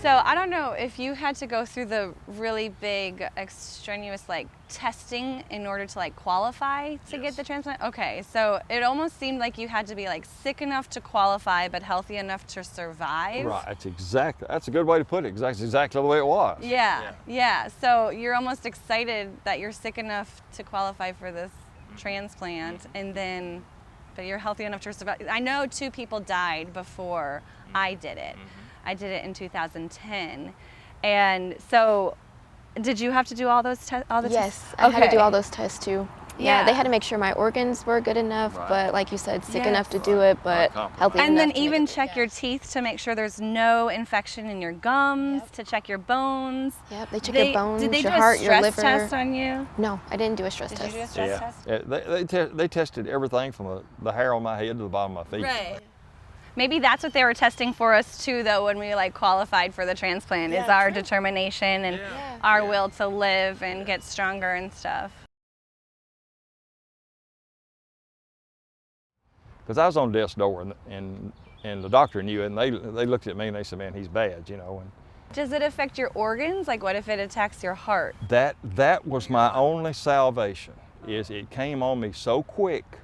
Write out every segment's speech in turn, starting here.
So I don't know if you had to go through the really big, extraneous like testing in order to like qualify to get the transplant. Okay, so it almost seemed like you had to be like sick enough to qualify, but healthy enough to survive. Right. That's a good way to put it. Exactly the way it was. Yeah. So you're almost excited that you're sick enough to qualify for this transplant, and then, but you're healthy enough to survive. I know 2 people died before I did it. I did it in 2010. And so, did you have to do all those tests? Yes, I had to do all those tests too. Yeah. They had to make sure my organs were good enough, Right. but like you said, sick enough to do it, but healthy And enough then to even make it. check your teeth to make sure there's no infection in your gums, to check your bones. Yep, they check your bones, Did they your do heart, a your stress liver. test on you? No, I didn't do a stress Did test. you do a stress test? Yeah, they tested everything from the hair on my head to the bottom of my feet. Right. Maybe that's what they were testing for us too, though, when we like qualified for the transplant, is our determination and our will to live and get stronger and stuff. Because I was on death's door, and the doctor knew it, and they looked at me and they said, "Man, he's bad," you know. And Does it affect your organs? Like, what if it attacks your heart? that was my only salvation. Is it came on me so quick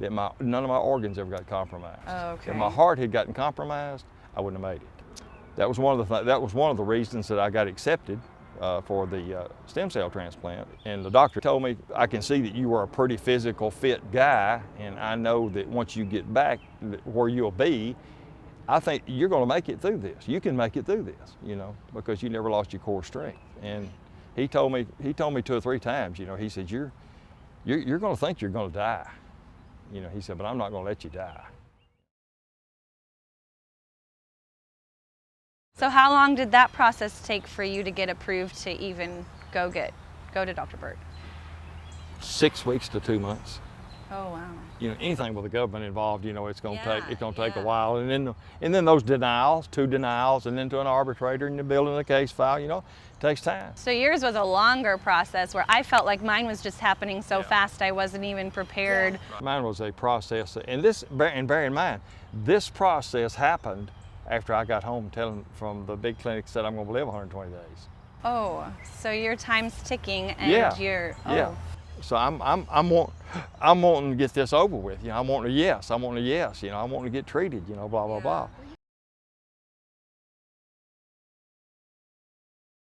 that none of my organs ever got compromised. Oh, okay. If my heart had gotten compromised, I wouldn't have made it. That was one of the reasons that I got accepted for the stem cell transplant. And the doctor told me, "I can see that you are a pretty physical, fit guy, and I know that once you get back where you'll be, I think you're going to make it through this. You can make it through this, you know, because you never lost your core strength." And he told me 2 or 3 times, you know, he said, you're going to think you're going to die. You know, he said, "But I'm not going to let you die." So how long did that process take for you to get approved to even go to Dr. Burt? 6 weeks to 2 months. Oh, wow. You know, anything with the government involved, you know, it's going to take a while, and then those denials, 2 denials, and then to an arbitrator, and you're building a case file. You know, it takes time. So yours was a longer process, where I felt like mine was just happening so fast I wasn't even prepared. Mine was a process, and bear in mind, this process happened after I got home from the big clinic said I'm going to live 120 days. Oh, so your time's ticking, and you're So I'm wanting to get this over with. You know, I'm wanting a yes. You know, I'm wanting to get treated. You know, blah blah blah.